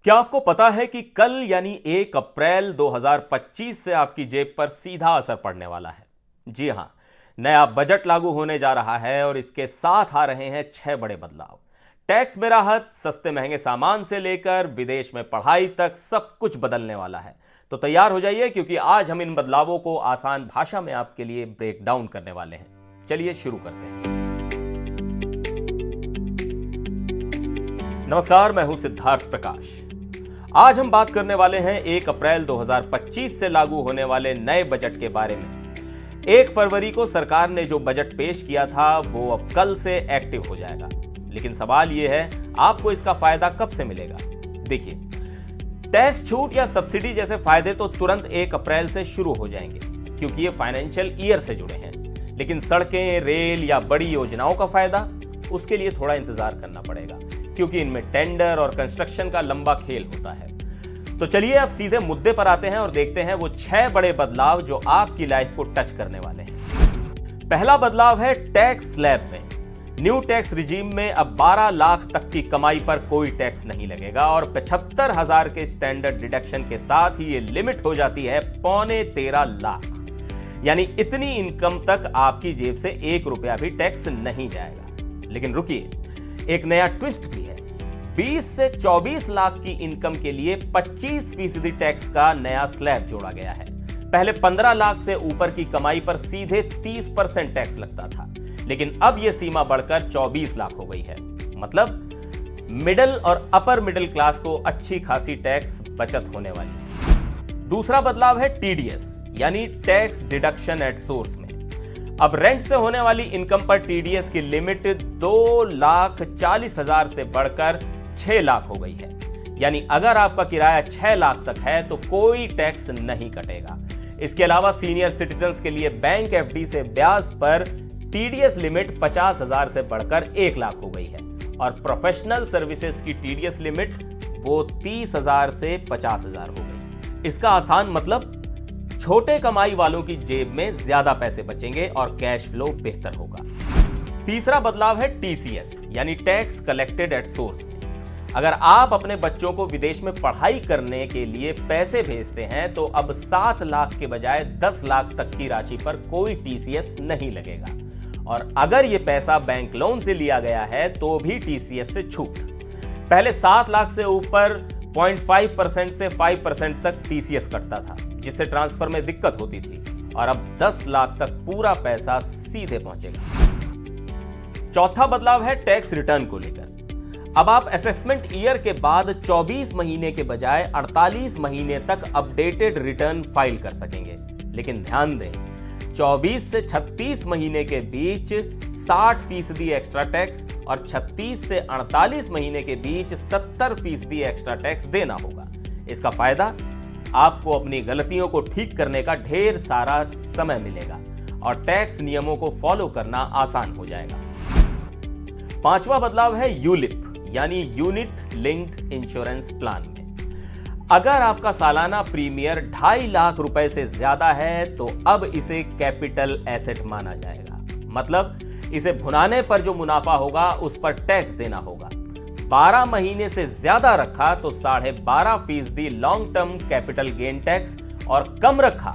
क्या आपको पता है कि कल यानी 1 अप्रैल 2025 से आपकी जेब पर सीधा असर पड़ने वाला है। जी हां, नया बजट लागू होने जा रहा है और इसके साथ आ रहे हैं 6 बड़े बदलाव। टैक्स में राहत, सस्ते महंगे सामान से लेकर विदेश में पढ़ाई तक सब कुछ बदलने वाला है। तो तैयार हो जाइए, क्योंकि आज हम इन बदलावों को आसान भाषा में आपके लिए ब्रेक डाउन करने वाले हैं। चलिए शुरू करते हैं। नमस्कार, मैं हूं सिद्धार्थ प्रकाश। आज हम बात करने वाले हैं 1 अप्रैल 2025 से लागू होने वाले नए बजट के बारे में। 1 फरवरी को सरकार ने जो बजट पेश किया था वो अब कल से एक्टिव हो जाएगा। लेकिन सवाल यह है, आपको इसका फायदा कब से मिलेगा? देखिए, टैक्स छूट या सब्सिडी जैसे फायदे तो तुरंत 1 अप्रैल से शुरू हो जाएंगे, क्योंकि ये फाइनेंशियल ईयर से जुड़े हैं। लेकिन सड़कें, रेल या बड़ी योजनाओं का फायदा, उसके लिए थोड़ा इंतजार करना पड़ेगा, क्योंकि इनमें टेंडर और कंस्ट्रक्शन का लंबा खेल होता है। तो चलिए अब सीधे मुद्दे पर आते हैं और देखते हैं वो 6 बड़े बदलाव जो आपकी लाइफ को टच करने वाले हैं। पहला बदलाव है टैक्स स्लैब में। न्यू टैक्स रिजीम में अब 12 लाख तक की कमाई पर कोई टैक्स नहीं लगेगा और 75,000 के स्टैंडर्ड डिडक्शन के साथ ही ये लिमिट हो जाती है 13.25 लाख। यानी इतनी इनकम तक आपकी जेब से 1 रुपया भी टैक्स नहीं जाएगा। लेकिन रुकिए, एक नया ट्विस्ट भी है। 20 से 24 लाख की इनकम के लिए 25% टैक्स का नया स्लैब जोड़ा गया है। पहले 15 लाख से ऊपर की कमाई पर सीधे 30% टैक्स लगता था, लेकिन अब यह सीमा बढ़कर 24 लाख हो गई है। मतलब मिडिल और अपर मिडिल क्लास को अच्छी खासी टैक्स बचत होने वाली है। दूसरा बदलाव है टीडीएस यानी टैक्स डिडक्शन एट सोर्स में। अब रेंट से होने वाली इनकम पर टीडीएस की लिमिट 2,40,000 से बढ़कर 6 लाख हो गई है। यानी अगर आपका किराया 6 लाख तक है तो कोई टैक्स नहीं कटेगा। इसके अलावा सीनियर सिटीजन्स के लिए बैंक एफडी से ब्याज पर टीडीएस लिमिट 50,000 से बढ़कर 1 लाख हो गई है और प्रोफेशनल सर्विसेज की टीडीएस लिमिट वो 30,000 से 50,000 हो गई। इसका आसान मतलब, छोटे कमाई वालों की जेब में ज्यादा पैसे बचेंगे और कैश फ्लो बेहतर होगा। तीसरा बदलाव है टीसीएस यानी टैक्स कलेक्टेड एट सोर्स में। अगर आप अपने बच्चों को विदेश में पढ़ाई करने के लिए पैसे भेजते हैं तो अब 7 लाख के बजाय 10 लाख तक की राशि पर कोई टीसीएस नहीं लगेगा। और अगर यह पैसा बैंक लोन से लिया गया है तो भी टीसीएस से छूट। पहले 7 लाख से ऊपर 0.5% से 5% तक टीसीएस कटता था, जिससे ट्रांसफर में दिक्कत होती थी, और अब 10 लाख तक पूरा पैसा सीधे पहुंचेगा। चौथा बदलाव है टैक्स रिटर्न को लेकर। अब आप असेसमेंट ईयर के बाद 24 महीने के बजाय 48 महीने तक अपडेटेड रिटर्न फाइल कर सकेंगे। लेकिन ध्यान दें, 24 से 36 महीने के बीच 60% एक्स्ट्रा टैक्स और 36 से 48 महीने के बीच 70% एक्स्ट्रा टैक्स देना होगा। इसका फायदा, आपको अपनी गलतियों को ठीक करने का ढेर सारा समय मिलेगा और टैक्स नियमों को फॉलो करना आसान हो जाएगा। पांचवा बदलाव है यूलिप यानी यूनिट लिंक्ड इंश्योरेंस प्लान में। अगर आपका सालाना प्रीमियर 2.5 लाख रुपए से ज्यादा है तो अब इसे कैपिटल एसेट माना जाएगा। मतलब इसे भुनाने पर जो मुनाफा होगा उस पर टैक्स देना होगा। 12 महीने से ज्यादा रखा तो 12.5% long term capital gain tax और कम रखा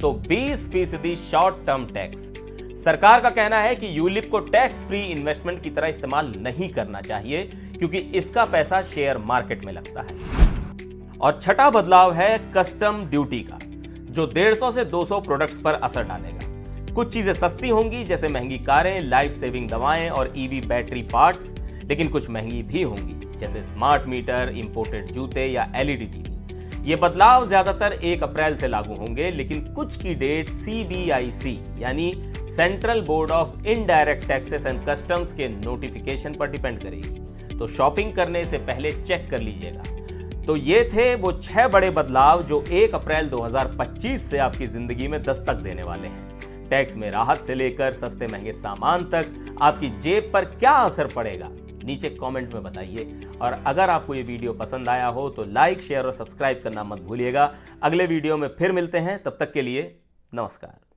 तो 20% शॉर्ट टर्म टैक्स। सरकार का कहना है कि यूलिप को टैक्स फ्री इन्वेस्टमेंट की तरह इस्तेमाल नहीं करना चाहिए, क्योंकि इसका पैसा शेयर मार्केट में लगता है। और छठा बदलाव है कस्टम ड्यूटी का, जो 150 से 200 प्रोडक्ट्स पर असर डालेगा। कुछ चीजें सस्ती होंगी, जैसे महंगी कारें, लाइफ सेविंग दवाएं और ईवी बैटरी पार्ट्स, लेकिन कुछ महंगी भी होंगी, जैसे स्मार्ट मीटर, इंपोर्टेड जूते या एलईडी टीवी। ये बदलाव ज्यादातर 1 अप्रैल से लागू होंगे, लेकिन कुछ की डेट सीबीआईसी यानी central board of indirect taxes and customs के नोटिफिकेशन पर डिपेंड करेगी। तो शॉपिंग करने से पहले चेक कर लीजिएगा। तो ये थे वो 6 बड़े बदलाव जो 1 अप्रैल 2025 से आपकी जिंदगी में दस्तक देने वाले हैं। टैक्स में राहत से लेकर सस्ते महंगे सामान तक आपकी जेब पर क्या असर पड़ेगा, नीचे कमेंट में बताइए। और अगर आपको ये वीडियो पसंद आया हो तो लाइक, शेयर और सब्सक्राइब करना मत भूलिएगा। अगले वीडियो में फिर मिलते हैं, तब तक के लिए नमस्कार।